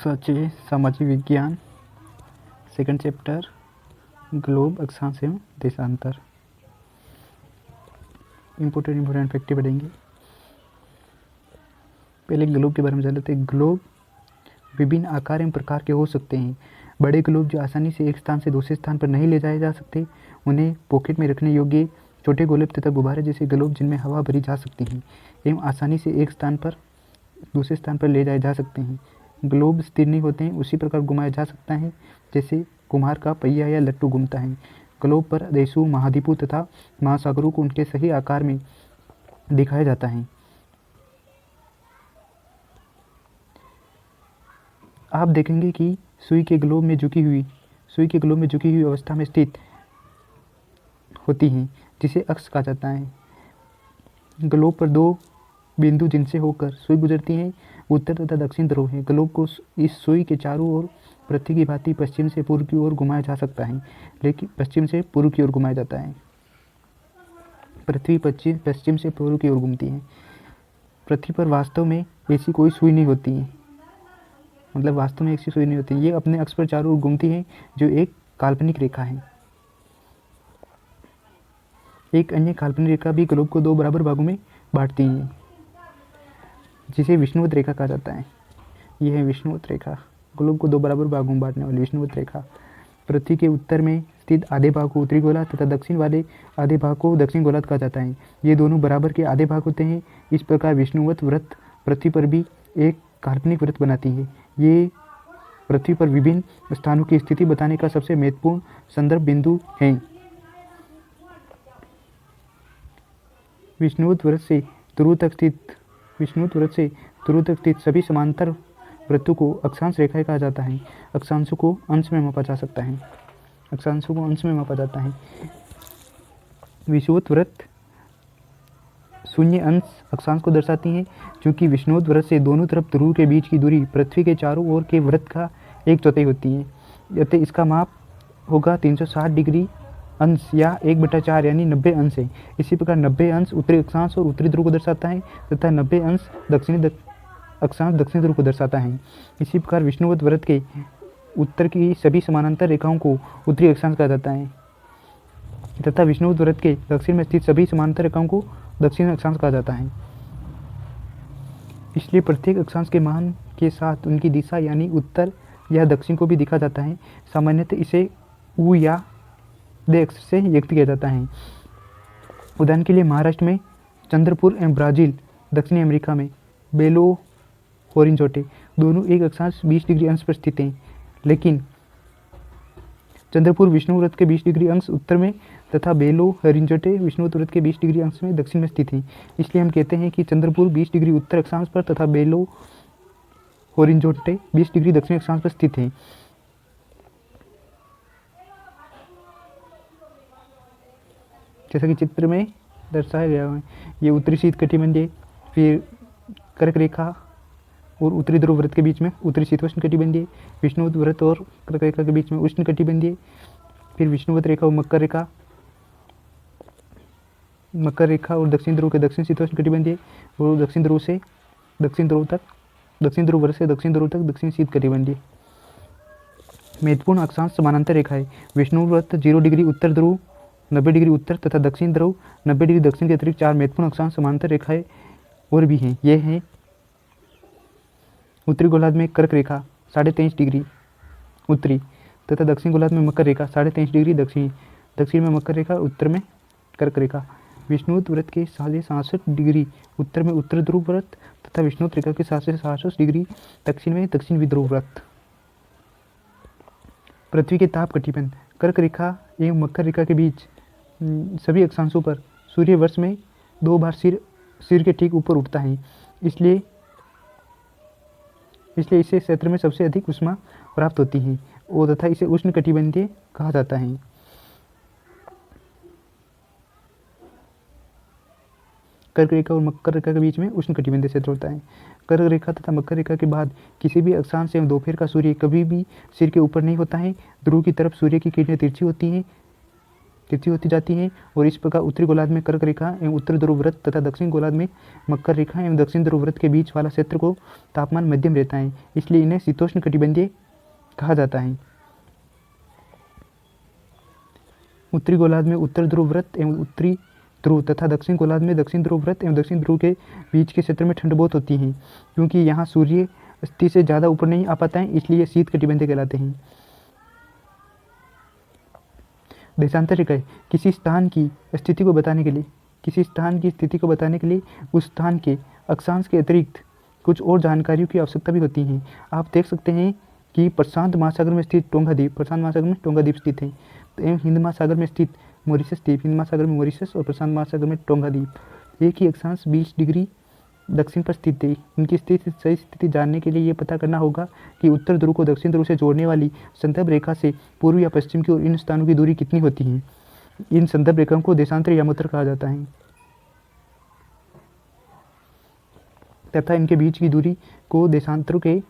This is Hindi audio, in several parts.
कक्षा 6 सामाजिक विज्ञान सेकंड चैप्टर ग्लोब अक्षांश एवं देशांतर। इम्पोर्टेंट फैक्ट पढ़ेंगे। पहले ग्लोब के बारे में जान लेते हैं। ग्लोब विभिन्न आकार एवं प्रकार के हो सकते हैं। बड़े ग्लोब जो आसानी से एक स्थान से दूसरे स्थान पर नहीं ले जाए जा सकते, उन्हें पॉकेट में रखने योग्य छोटे गोले तथा गुब्बारे जैसे ग्लोब जिनमें हवा भरी जा सकती है एवं आसानी से एक स्थान पर दूसरे स्थान पर ले जाए जा सकते हैं। ग्लोब स्थिर नहीं होते हैं, उसी प्रकार घुमाया जा सकता है जैसे कुम्हार का पहिया या लट्टू घूमता है। ग्लोब पर देशों, महाद्वीपों तथा महासागरों को उनके सही आकार में दिखाया जाता है। आप देखेंगे कि सुई के ग्लोब में झुकी हुई अवस्था में स्थित होती हैं, जिसे अक्ष कहा जाता है। ग्लोब पर दो बिंदु जिनसे होकर सुई गुजरती है, उत्तर तथा दक्षिण ध्रुव है। ग्लोब को इस सुई के चारों ओर पृथ्वी की भांति पश्चिम से पूर्व की ओर घुमाया जा सकता है, लेकिन पश्चिम से पूर्व की ओर घुमाया जाता है। पृथ्वी पश्चिम से पूर्व की ओर घूमती है। पृथ्वी पर वास्तव में ऐसी कोई सुई नहीं होती है, मतलब वास्तव में ऐसी सुई नहीं होती। ये अपने अक्ष पर चारों ओर घूमती है, जो एक काल्पनिक रेखा है। एक अन्य काल्पनिक रेखा भी ग्लोब को दो बराबर भागों में बांटती है, जिसे विषुवत रेखा कहा जाता है। यह है विषुवत रेखा, ग्लोब को दो बराबर भागों में बांटने वाली विषुवत रेखा। पृथ्वी के उत्तर में स्थित आधे भाग को उत्तरी गोलार्ध तथा दक्षिण वाले आधे भाग को दक्षिण गोलार्ध कहा जाता है। ये दोनों बराबर के आधे भाग होते हैं। इस प्रकार विषुवत वृत्त पृथ्वी पर भी एक काल्पनिक वृत्त बनाती है। ये पृथ्वी पर विभिन्न स्थानों की स्थिति बताने का सबसे महत्वपूर्ण संदर्भ बिंदु है। विषुवत वृत्त से ध्रुव तक स्थित सभी समांतर वृत्तों को अक्षांश रेखाएं कहा जाता है। अक्षांशों को अंश में मापा जाता है। विषुवत वृत्त शून्य अंश अक्षांश को दर्शाती हैं, क्योंकि विषुवत वृत्त से दोनों तरफ ध्रुव के बीच की दूरी पृथ्वी के चारों ओर के वृत्त का 1/4 होती है। अतः इसका माप होगा 360 डिग्री अंश या 1/4 यानी 90 अंश है। इसी प्रकार 90 अंश उत्तरी अक्षांश और उत्तरी ध्रुव को दर्शाता है तथा 90 अंश दक्षिणी अक्षांश दक्षिण ध्रुव को दर्शाता है। इसी प्रकार विषुवत वृत्त के उत्तर की सभी समानांतर रेखाओं को उत्तरी अक्षांश कहा जाता है तथा विषुवत वृत्त के दक्षिण में स्थित सभी समानांतर रेखाओं को दक्षिण अक्षांश कहा जाता है। इसलिए प्रत्येक अक्षांश के मान के साथ उनकी दिशा यानी उत्तर या दक्षिण को भी दिखा जाता है। सामान्यतः इसे उ या द अक्षर से व्यक्त किया जाता है। उदाहरण के लिए महाराष्ट्र में चंद्रपुर एवं ब्राजील, दक्षिणी अमेरिका में बेलो होरिज़ोंटे दोनों एक अक्षांश 20 डिग्री अंश पर स्थित हैं, लेकिन चंद्रपुर विषुवत वृत्त के 20 डिग्री अंश उत्तर में तथा बेलो होरिज़ोंटे विषुवत वृत्त के 20 डिग्री अंश में दक्षिण में स्थित हैं। इसलिए हम कहते हैं कि चंद्रपुर 20 डिग्री उत्तर अक्षांश पर तथा बेलो होरिज़ोंटे 20 डिग्री दक्षिण अक्षांश पर स्थित हैं। जैसा कि चित्र में दर्शाया गया है, ये उत्तरी शीत कटिबंधीय, फिर कर्क रेखा और उत्तरी ध्रुव वृत्त के बीच में उत्तरी शीतोष्ण कटिबंधीय, विषुवत वृत्त और कर्क रेखा के बीच में उष्ण कटिबंधीय, फिर विषुवत रेखा और मकर रेखा और दक्षिण ध्रुव के दक्षिण शीतोष्ण कटिबंधीय और दक्षिण ध्रुव वृत्त से दक्षिण ध्रुव तक दक्षिण शीत कटिबंधीय। महत्वपूर्ण अक्षांश समानांतर रेखा है। विषुवत वृत्त 0 डिग्री उत्तर ध्रुव, 90 डिग्री उत्तर तथा दक्षिण ध्रुव 90 डिग्री दक्षिण के अतिरिक्त 4 महत्वपूर्ण अक्षांश समांतर रेखाएं और भी हैं। ये हैं उत्तरी गोलार्ध में कर्क रेखा 23.5 डिग्री उत्तरी तथा दक्षिण गोलार्ध में मकर रेखा 23.5 डिग्री दक्षिण में मकर रेखा, उत्तर में कर्क रेखा। विषुवत वृत्त के 66 डिग्री उत्तर में उत्तर ध्रुव वृत्त तथा विषुवत रेखा के 66 डिग्री दक्षिण में दक्षिण ध्रुव वृत्त। पृथ्वी के ताप कटिबंध कर्क रेखा एवं मकर रेखा के बीच सभी अक्षांशों पर सूर्य वर्ष में 2 बार सिर के ठीक ऊपर उठता है। इसलिए इसे क्षेत्र में सबसे अधिक ऊष्मा प्राप्त होती है और तथा इसे उष्ण कटिबंधीय कहा जाता है। कर्क रेखा और मकर रेखा के बीच में उष्ण कटिबंधीय क्षेत्र होता है। कर्क रेखा तथा मकर रेखा के बाद किसी भी अक्षांश एवं दोपहर का सूर्य कभी भी सिर के ऊपर नहीं होता है। ध्रुव की तरफ सूर्य की किरणें तिरछी तिरछी होती जाती हैं और इस प्रकार उत्तरी गोलार्ध में कर्क रेखा एवं उत्तर ध्रुव वृत्त तथा दक्षिण गोलार्ध में मकर रेखा एवं दक्षिण ध्रुव वृत्त के बीच वाला क्षेत्र को तापमान मध्यम रहता है, इसलिए इन्हें शीतोष्ण कटिबंधीय कहा जाता है। उत्तरी गोलार्ध में उत्तर ध्रुव वृत्त एवं उत्तरी ध्रुव तथा दक्षिण गोलार्ध में दक्षिण ध्रुव वृत्त एवं दक्षिण ध्रुव के बीच के क्षेत्र में ठंड बहुत होती है, क्योंकि यहाँ सूर्य स्थिति से ज़्यादा ऊपर नहीं आ पाता है, इसलिए ये शीत कटिबंधीय कहलाते हैं। देशांतर रेखाएं किसी स्थान की स्थिति को बताने के लिए उस स्थान के अक्षांश के अतिरिक्त कुछ और जानकारियों की आवश्यकता भी होती है। आप देख सकते हैं कि प्रशांत महासागर में स्थित टोंगा द्वीप स्थित है एवं हिंद महासागर में स्थित मॉरिशस द्वीप, हिंद महासागर में मॉरिशस और प्रशांत महासागर में टोंगा द्वीप एक ही अक्षांश 20 डिग्री दक्षिण पर स्थित है। उनकी सही स्थिति जानने के लिए ये पता करना होगा कि उत्तर ध्रुव को दक्षिण ध्रुव से जोड़ने वाली संदर्भ रेखा से पूर्व या पश्चिम की ओर इन स्थानों की दूरी कितनी होती है। इन संदर्भ रेखाओं को देशांतर यामोत्तर कहा जाता है तथा इनके बीच की दूरी को देशांतरों के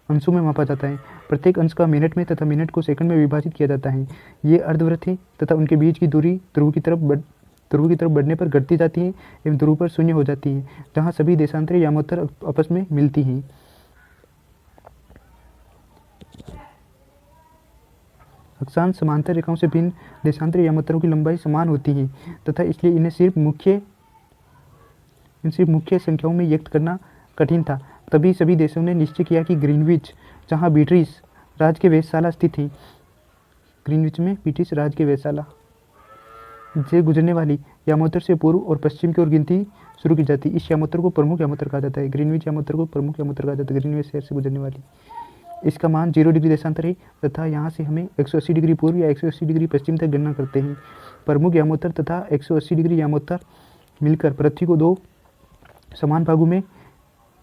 अंशों में मापा जाता है। प्रत्येक अंश का मिनट में तथा मिनट को सेकंड में विभाजित किया जाता है। ये अर्धवृत्त है तथा उनके बीच की दूरी ध्रुव की तरफ बढ़ने पर घटती जाती है एवं ध्रुव पर शून्य हो जाती है, जहाँ सभी देशांतर यामोत्तर आपस में मिलती हैं। अक्षांश समांतर रेखाओं से भिन्न देशांतर यामोत्तरों की लंबाई समान होती है तथा इसलिए इन्हें सिर्फ मुख्य संख्याओं में व्यक्त करना कठिन था। तभी सभी देशों ने निश्चय किया कि ग्रीनविच, जहाँ ब्रिटिश राज के वेधशाला स्थित है, ग्रीनविच में ब्रिटिश राज के वेधशाला से गुजरने वाली यामोत्तर से पूर्व और पश्चिम की ओर गिनती शुरू की जाती है। इस यामोत्तर को प्रमुख यामोत्तर कहा जाता है। ग्रीनविच यामोत्तर को प्रमुख यामोत्तर कहा जाता है, ग्रीनविच शहर से गुजरने वाली। इसका मान 0 डिग्री देशांतर है तथा यहाँ से हमें 180 डिग्री पूर्व या 180 डिग्री पश्चिम तक गणना करते हैं। प्रमुख यामोत्तर तथा 180 डिग्री यामोत्तर मिलकर पृथ्वी को दो समान भागों में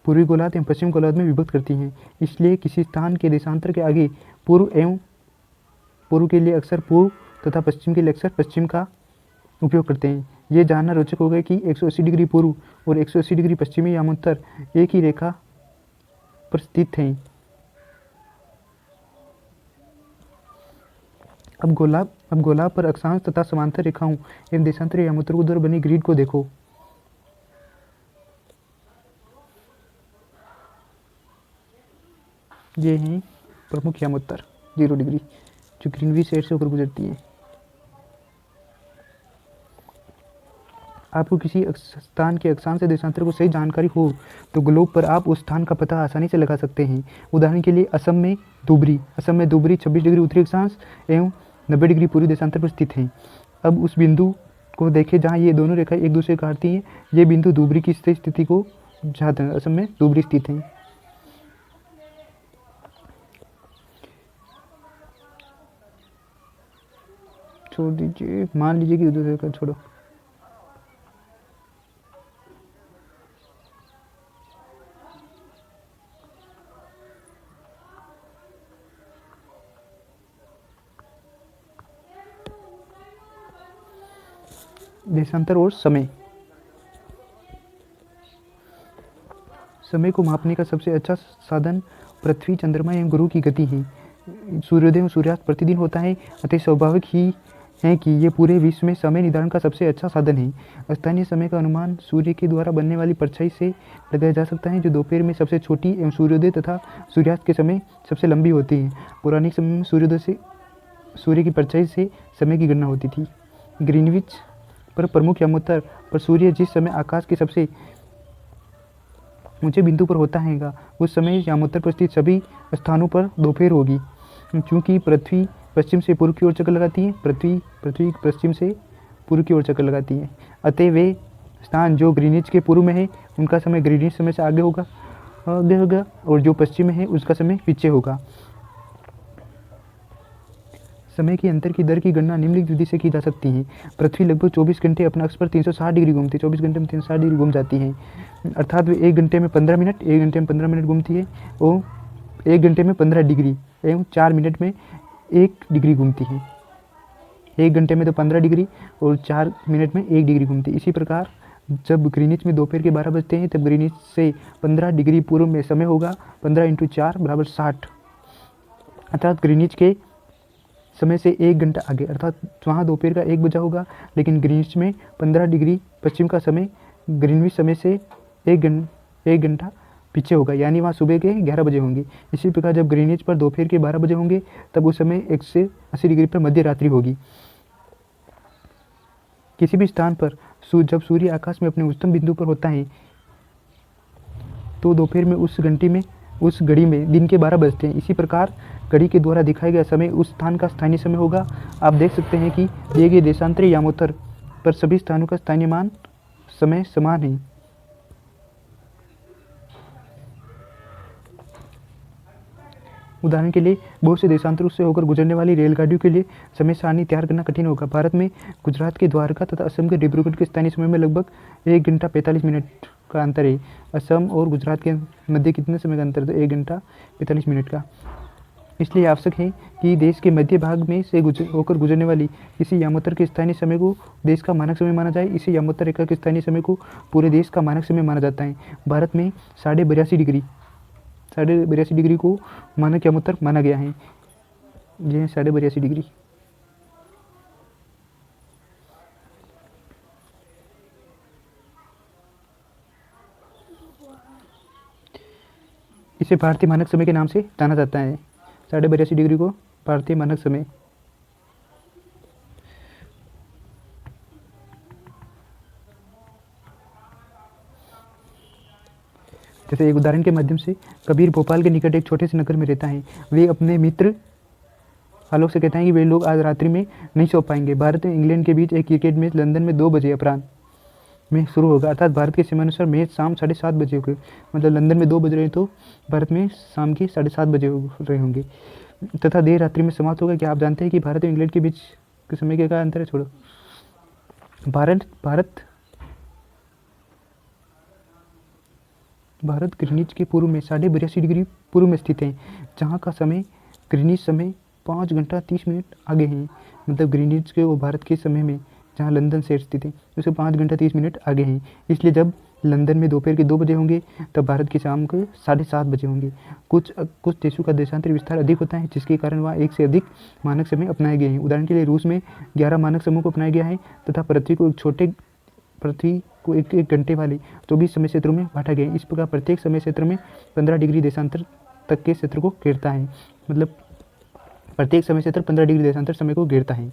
पूर्वी गोलार्ध एवं पश्चिम गोलार्ध में विभक्त करती हैं। इसलिए किसी स्थान के देशांतर के आगे पूर्व के लिए अक्सर पूर्व तथा पश्चिम के लिए अक्सर पश्चिम का उपयोग करते हैं। ये जानना रोचक होगा कि 180 डिग्री पूर्व और 180 डिग्री पश्चिमी यामोत्तर एक ही रेखा पर स्थित हैं। अब गोलार्ध पर अक्षांश तथा समांतर रेखाओं एवं देशांतर यामोत्तर को द्वारा बनी ग्रिड को देखो। ये हैं प्रमुख यामोत्तर 0 डिग्री जो ग्रीनविच शहर से होकर गुजरती है। आपको किसी स्थान के अक्षांश या देशांतर को सही जानकारी हो तो ग्लोब पर आप उस स्थान का पता आसानी से लगा सकते हैं। उदाहरण के लिए असम में धुबरी 26 डिग्री उत्तरी अक्षांश एवं 90 डिग्री पूर्वी देशांतर पर स्थित है। अब उस बिंदु को देखें जहाँ ये दोनों रेखाएं एक दूसरे को काटती हैं। ये बिंदु धुबरी की सही स्थिति को जाता है। असम में धुबरी स्थित है। छोड़ दीजिए, मान लीजिए कि उधर रेखा छोड़ो। देशांतर और समय को मापने का सबसे अच्छा साधन पृथ्वी, चंद्रमा एवं गुरु की गति है। सूर्योदय एवं सूर्यास्त प्रतिदिन होता है, अतः स्वाभाविक ही है कि ये पूरे विश्व में समय निर्धारण का सबसे अच्छा साधन है। स्थानीय समय का अनुमान सूर्य के द्वारा बनने वाली परछाई से लगाया जा सकता है, जो दोपहर में सबसे छोटी एवं सूर्योदय तथा सूर्यास्त के समय सबसे लंबी होती है। पौराणिक समय में सूर्योदय से सूर्य की परछाई से समय की गणना होती थी। ग्रीनविच पर प्रमुख यामोत्तर पर सूर्य जिस समय आकाश के सबसे ऊंचे बिंदु पर होता है उस समय यामोत्तर पर स्थित सभी स्थानों पर दोपहर होगी। क्योंकि पृथ्वी पश्चिम से पूर्व की ओर चक्कर लगाती है, पृथ्वी पश्चिम से पूर्व की ओर चक्कर लगाती है, अतः वे स्थान जो ग्रीनिच के पूर्व में है उनका समय ग्रीनिच समय से आगे होगा और जो पश्चिम में है उसका समय पीछे होगा। समय के अंतर की दर की गणना निम्नलिखित विधि से की जा सकती है। पृथ्वी लगभग 24 घंटे अपने अक्ष पर 360 डिग्री घूमती है, 24 घंटे में 360 डिग्री घूम जाती है, अर्थात वे 1 घंटे में 15 मिनट घूमती है और 1 घंटे में 15 डिग्री एवं 4 मिनट में 1 डिग्री घूमती है। 1 घंटे में तो 15 डिग्री और 4 मिनट में 1 डिग्री घूमती है। इसी प्रकार जब ग्रीनिच में दोपहर के 12 बजते हैं तब ग्रीनिच से 15 डिग्री पूर्व में समय होगा 15 × 4 = 60, अर्थात ग्रीनिच के समय से 1 घंटा आगे, अर्थात वहाँ दोपहर का 1 बजा होगा, लेकिन ग्रीनिच में 15 डिग्री पश्चिम का समय ग्रीनविच समय से 1 घंटा पीछे होगा, यानी वहाँ सुबह के 11 बजे होंगे। इसी प्रकार जब ग्रीनिच पर दोपहर के 12 बजे होंगे तब उस समय 180 डिग्री पर मध्य रात्रि होगी। किसी भी स्थान पर जब सूर्य आकाश में अपने उच्चतम बिंदु पर होता है तो दोपहर में उस घड़ी में दिन के 12 बजते हैं। इसी प्रकार घड़ी के द्वारा दिखाया गया समय उस स्थान का स्थानीय समय होगा। आप देख सकते हैं कि दिए गए देशांतर यामोत्तर पर सभी स्थानों का स्थानीय मान समय समान है। उदाहरण के लिए बहुत से देशांतरों से होकर गुजरने वाली रेलगाड़ियों के लिए समय सारणी तैयार करना कठिन होगा। भारत में गुजरात के द्वारका तथा असम के डिब्रूगढ़ के स्थानीय समय में लगभग 1 घंटा 45 मिनट का अंतर है। असम और गुजरात के मध्य कितने समय का अंतर है? तो 1 घंटा 45 मिनट का। इसलिए आवश्यक है कि देश के मध्य भाग में से होकर गुजरने वाली किसी यामोत्तर के स्थानीय समय को देश का मानक समय माना जाए। इसी यामोत्तर रेखा के स्थानीय समय को पूरे देश का मानक समय माना जाता है। भारत में 82.5 डिग्री को मानक यामोत्तर माना गया है। यह 82.5 डिग्री। इसे भारतीय मानक समय के नाम से जाना जाता है। 82.5 डिग्री को भारतीय मानक समय। जैसे एक उदाहरण के माध्यम से, कबीर भोपाल के निकट एक छोटे से नगर में रहता है। वे अपने मित्र आलोक से कहता है कि वे लोग आज रात्रि में नहीं सो पाएंगे। भारत और इंग्लैंड के बीच एक क्रिकेट मैच लंदन में 2 बजे अपराह्न में शुरू होगा, अर्थात भारत के समय अनुसार मैच शाम 7:30 बजे होगी। मतलब लंदन में 2 बज रहे तो भारत में शाम के 7:30 बजे हो रहे होंगे, तथा देर रात्रि में समाप्त होगा। क्या आप जानते हैं कि भारत और इंग्लैंड के बीच के समय के क्या अंतर है? छोड़ो। भारत ग्रीनिच के पूर्व में 82.5 डिग्री पूर्व में स्थित है, जहाँ का समय ग्रीनिच समय 5 घंटा 30 मिनट आगे है। मतलब ग्रीनिच के वो भारत के समय में जहाँ लंदन शहर स्थित है उससे 5 घंटा 30 मिनट आगे हैं। इसलिए जब लंदन में दोपहर के 2 बजे होंगे तब भारत की शाम के 7:30 बजे होंगे। कुछ देशों का देशांतर विस्तार अधिक होता है, जिसके कारण वहाँ 1 से अधिक मानक समय अपनाए गए हैं। उदाहरण के लिए रूस में 11 मानक समूह को अपनाया गया है तथा पृथ्वी को एक घंटे वाले 24 समय क्षेत्रों में बांटा गया है। इस प्रकार प्रत्येक समय क्षेत्र में 15 डिग्री देशांतर तक के क्षेत्र को घेरता है। मतलब प्रत्येक समय क्षेत्र 15 डिग्री देशांतर समय को घेरता है।